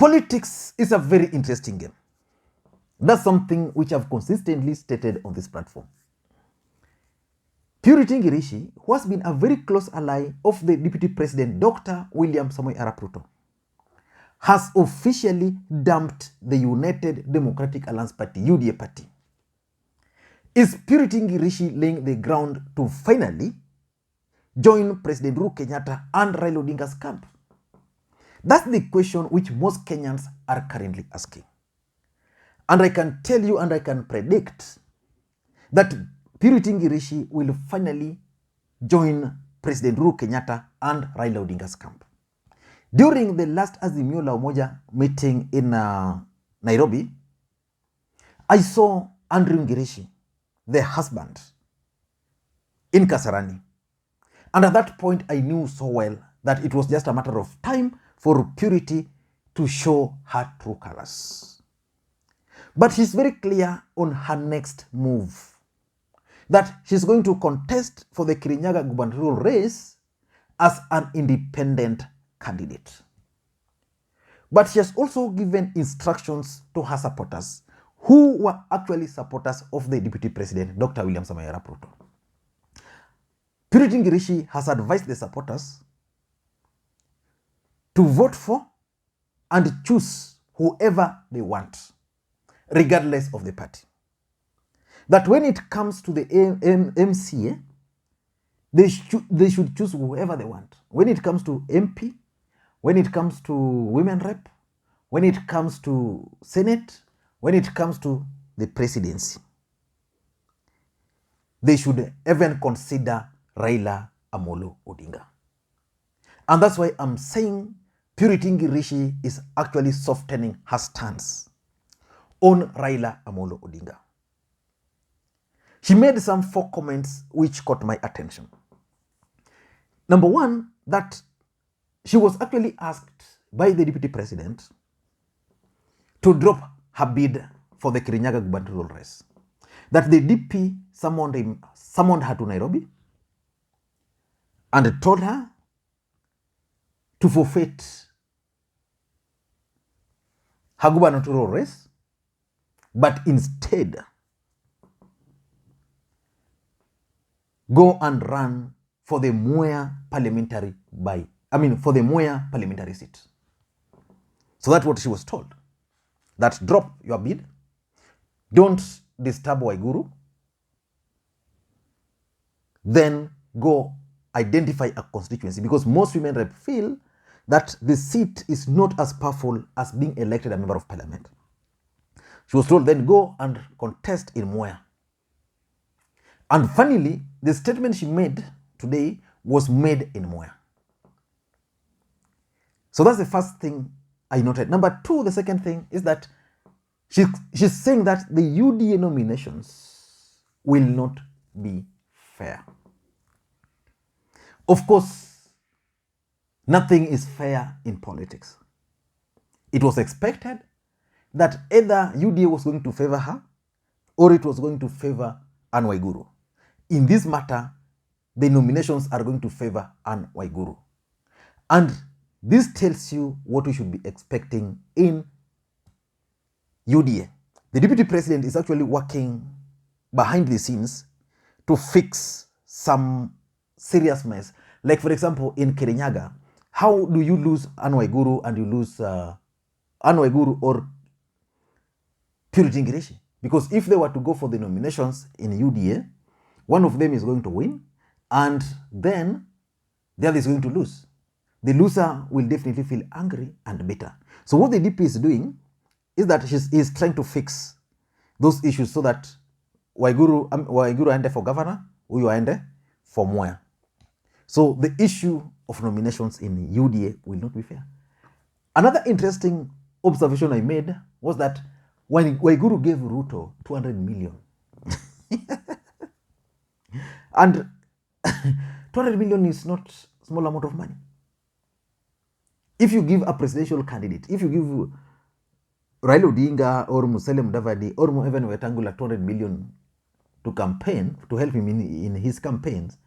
Politics is a very interesting game. That's something which I've consistently stated on this platform. Purity Ngirici, who has been a very close ally of the Deputy President, Dr. William Samoei Arap Ruto, has officially dumped the United Democratic Alliance Party, UDA party. Is Purity Ngirici laying the ground to finally join President Uhuru Kenyatta and Raila Odinga's camp? That's the question which most Kenyans are currently asking. And I can tell you and I can predict that Purity Ngirici will finally join President Uhuru Kenyatta and Raila Odinga's camp. During the last Azimio la Umoja meeting in Nairobi, I saw Andrew Ngirici, the husband, in Kasarani. And at that point, I knew so well that it was just a matter of time for Purity to show her true colors. But she's very clear on her next move, that she's going to contest for the Kirinyaga gubernatorial race as an independent candidate. But she has also given instructions to her supporters, who were actually supporters of the Deputy President, Dr. William Samoei Arap Ruto. Purity Ngirici has advised the supporters to vote for and choose whoever they want, regardless of the party. That when it comes to the MCA, they should choose whoever they want. When it comes to MP, when it comes to women rep, when it comes to Senate, when it comes to the presidency, they should even consider Raila Amolo Odinga. And that's why I'm saying Purity Ngirici is actually softening her stance on Raila Amolo Odinga. She made some 4 comments which caught my attention. Number one, that she was actually asked by the Deputy President to drop her bid for the Kirinyaga gubernatorial race. That the DP summoned her to Nairobi and told her to forfeit her gubernatorial race, but instead go and run for the Mwea parliamentary seat. So that's what she was told. That drop your bid, don't disturb Waiguru, then go identify a constituency, because most women rep feel that the seat is not as powerful as being elected a member of parliament. She was told then go and contest in Mwea. And finally, the statement she made today was made in Mwea. So that's the first thing I noted. Number two, the second thing is that she's saying that the UDA nominations will not be fair. Of course, nothing is fair in politics. It was expected that either UDA was going to favor her or it was going to favor Anne Waiguru. In this matter, the nominations are going to favor Anne Waiguru. And this tells you what we should be expecting in UDA. The Deputy President is actually working behind the scenes to fix some serious mess. Like, for example, in Kirinyaga, how do you lose Anne Waiguru and you lose Anne Waiguru or Purity Ngirici? Because if they were to go for the nominations in UDA, one of them is going to win, and then the other is going to lose. The loser will definitely feel angry and bitter. So what the DP is doing is that he's trying to fix those issues so that Waiguru aende for governor, huyu aende for Mwea. So the issue of nominations in UDA will not be fair. Another interesting observation I made was that when Waiguru gave Ruto 200 million, and 200 million is not a small amount of money. If you give a presidential candidate, if you give Raila Odinga or Musalia Mudavadi or even Wetangula 200 million to campaign, to help him in his campaigns,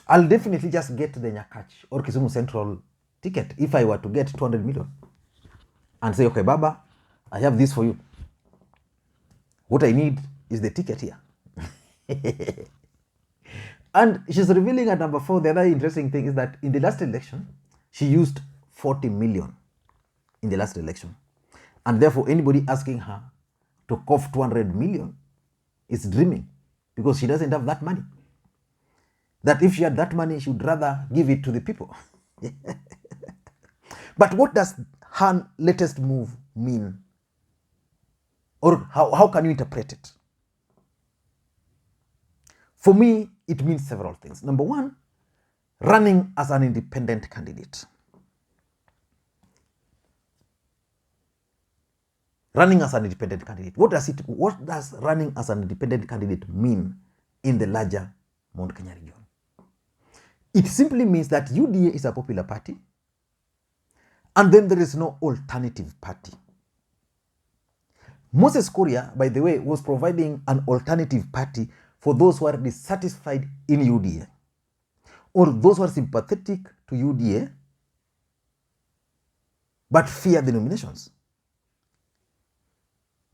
I'll definitely just get the Nyakach or Kisumu Central ticket if I were to get 200 million. and say, okay, Baba, I have this for you. What I need is the ticket here. And she's revealing at number 4, the other interesting thing is that in the last election, she used 40 million in the last election. And therefore, anybody asking her to cough 200 million is dreaming, because she doesn't have that money. That if she had that money, she would rather give it to the people. But what does her latest move mean? Or how can you interpret it? For me, it means several things. Number 1, running as an independent candidate. Running as an independent candidate. What does running as an independent candidate mean in the larger Mount Kenya region? It simply means that UDA is a popular party, and then there is no alternative party. Moses Kuria, by the way, was providing an alternative party for those who are dissatisfied in UDA, or those who are sympathetic to UDA but fear the nominations.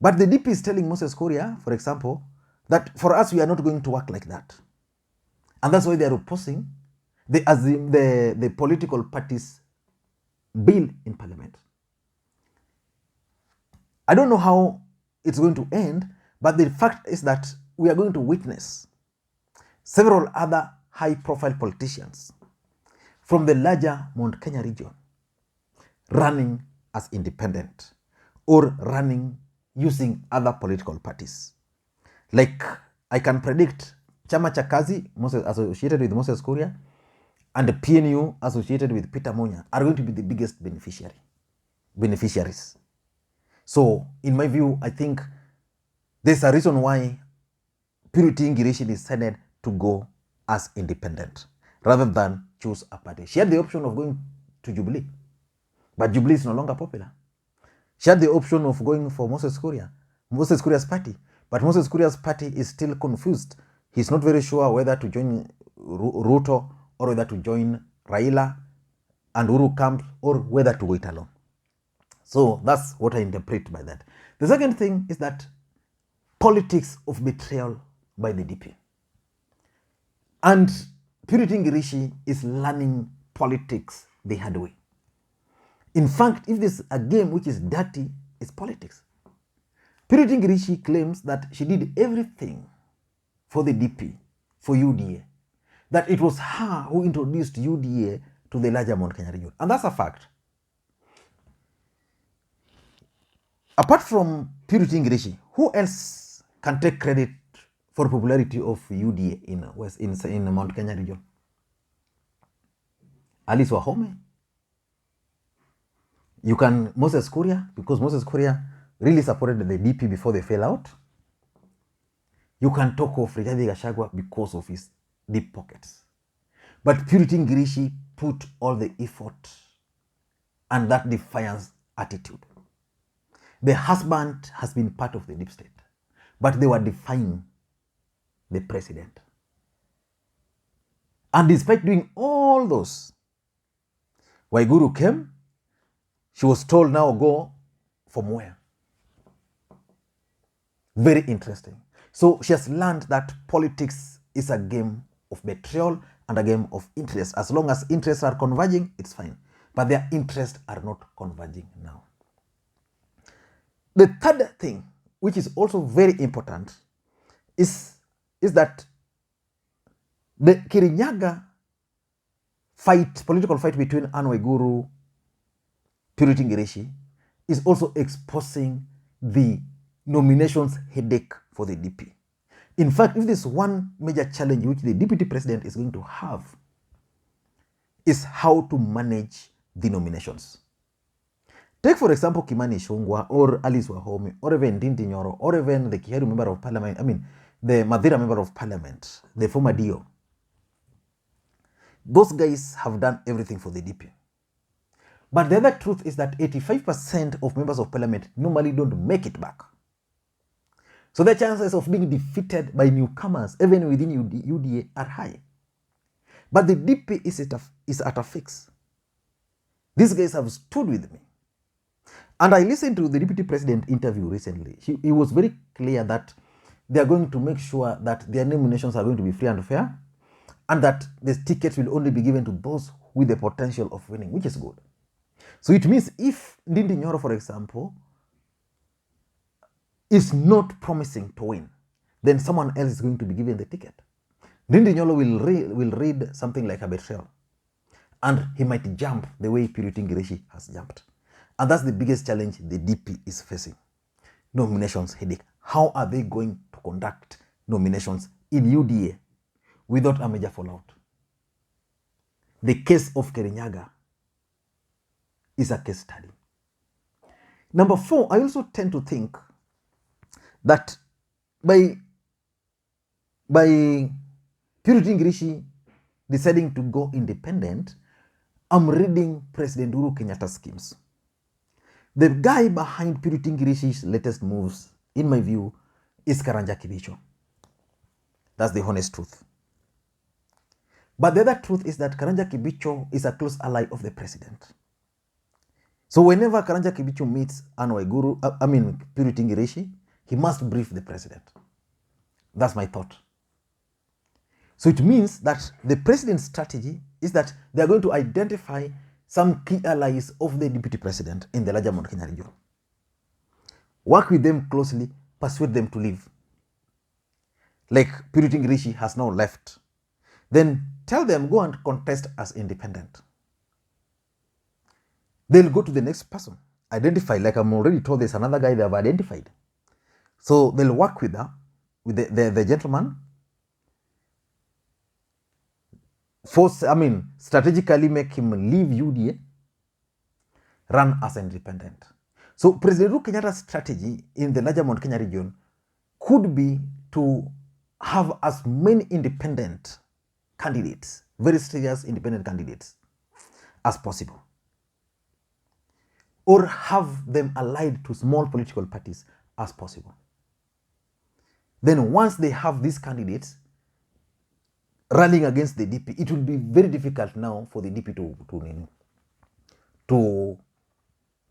But the DP is telling Moses Kuria, for example, that for us, we are not going to work like that. And that's why they are opposing the political parties' bill in parliament. I don't know how it's going to end, but the fact is that we are going to witness several other high-profile politicians from the larger Mount Kenya region running as independent or running using other political parties. Like, I can predict Chama cha Kazi, associated with Moses Kuria, and the PNU associated with Peter Munya are going to be the biggest beneficiaries. So, in my view, I think there's a reason why Purity Ngirici decided to go as independent rather than choose a party. She had the option of going to Jubilee, but Jubilee is no longer popular. She had the option of going for Moses Kuria's party, but Moses Kuria's party is still confused. He's not very sure whether to join Ruto or whether to join Raila and Uhuru camp, or whether to wait alone. So that's what I interpret by that. The second thing is that politics of betrayal by the DP. And Purity Ngirici is learning politics the hard way. In fact, if there's a game which is dirty, it's politics. Purity Ngirici claims that she did everything for the DP, for UDA, that it was her who introduced UDA to the larger Mount Kenya region. And that's a fact. Apart from Purity Ngirici, who else can take credit for popularity of UDA in Mount Kenya region? Alice Wahome. You can Moses Kuria, because Moses Kuria really supported the DP before they fell out. You can talk of Rigathi Gachagua because of his deep pockets. But Purity Ngirici put all the effort and that defiance attitude. The husband has been part of the deep state, but they were defying the president. And despite doing all those, Waiguru came. She was told, now go for Mwea. Very interesting. So she has learned that politics is a game of betrayal and a game of interest. As long as interests are converging, it's fine. But their interests are not converging now. The third thing, which is also very important, is that the Kirinyaga political fight between Anne Waiguru, Purity Ngirici, is also exposing the nominations headache for the DP. In fact, if there's one major challenge which the deputy president is going to have, is how to manage the nominations. Take, for example, Kimani Ichung'wah or Alice Wahome or even Ndindi Nyoro or even the Kiheru member of parliament, the Mathira member of parliament, the former DO. Those guys have done everything for the DP. But the other truth is that 85% of members of parliament normally don't make it back. So the chances of being defeated by newcomers, even within UDA, are high. But the DP is at a fix. These guys have stood with me. And I listened to the deputy president interview recently. He was very clear that they are going to make sure that their nominations are going to be free and fair, and that the tickets will only be given to those with the potential of winning, which is good. So it means if Ndindi Nyoro, for example, is not promising to win, then someone else is going to be given the ticket. Ndindi Nyoro will read something like a betrayal, and he might jump the way Purity Ngirici has jumped. And that's the biggest challenge the DP is facing. Nominations headache. How are they going to conduct nominations in UDA without a major fallout? The case of Kirinyaga is a case study. Number 4, I also tend to think that by Purity Ngirici deciding to go independent, I'm reading President Uhuru Kenyatta's schemes. The guy behind Purity Ngirici's latest moves, in my view, is Karanja Kibicho. That's the honest truth. But the other truth is that Karanja Kibicho is a close ally of the president. So whenever Karanja Kibicho meets Anne Waiguru, Purity Ngirici, he must brief the president. That's my thought. So it means that the president's strategy is that they are going to identify some key allies of the deputy president in the larger Mount Kenya region. Work with them closely, persuade them to leave. Like Purity Ngirici has now left. Then tell them, go and contest as independent. They'll go to the next person. Identify, like I'm already told, there's another guy they have identified. So they'll work with the gentleman. Strategically make him leave UDA, run as an independent. So President Uhuru Kenyatta's strategy in the larger Mount Kenya region could be to have as many independent candidates, very serious independent candidates, as possible. Or have them allied to small political parties as possible. Then once they have these candidates running against the DP, it will be very difficult now for the DP to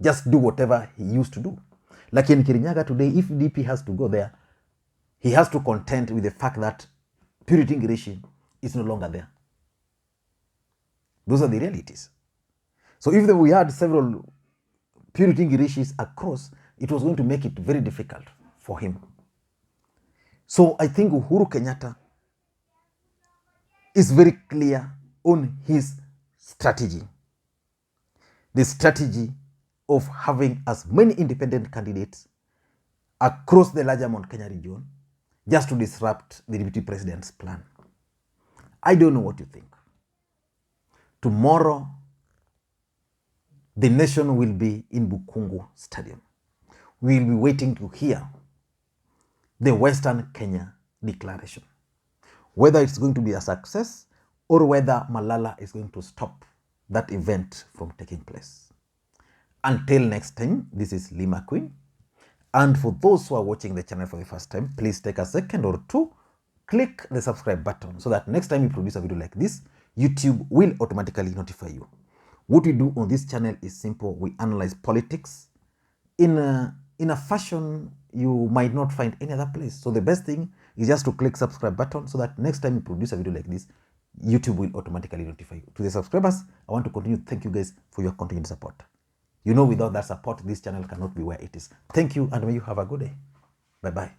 just do whatever he used to do. Like in Kirinyaga today, if DP has to go there, he has to contend with the fact that Purity Ngirici is no longer there. Those are the realities. So if we had several Purity Ngiricis across, it was going to make it very difficult for him. So I think Uhuru Kenyatta is very clear on his strategy. The strategy of having as many independent candidates across the larger Mount Kenya region just to disrupt the deputy president's plan. I don't know what you think. Tomorrow, the nation will be in Bukungu Stadium. We will be waiting to hear the Western Kenya Declaration, whether it's going to be a success or whether Malala is going to stop that event from taking place. Until next time, this is Lima Queen. And for those who are watching the channel for the first time, please take a second or two, click the subscribe button so that next time we produce a video like this, YouTube will automatically notify you. What we do on this channel is simple. We analyze politics in a fashion you might not find any other place. So the best thing is just to click subscribe button so that next time you produce a video like this, YouTube will automatically notify you. To the subscribers, I want to continue to thank you guys for your continued support. You know, without that support, this channel cannot be where it is. Thank you, and may you have a good day. Bye-bye.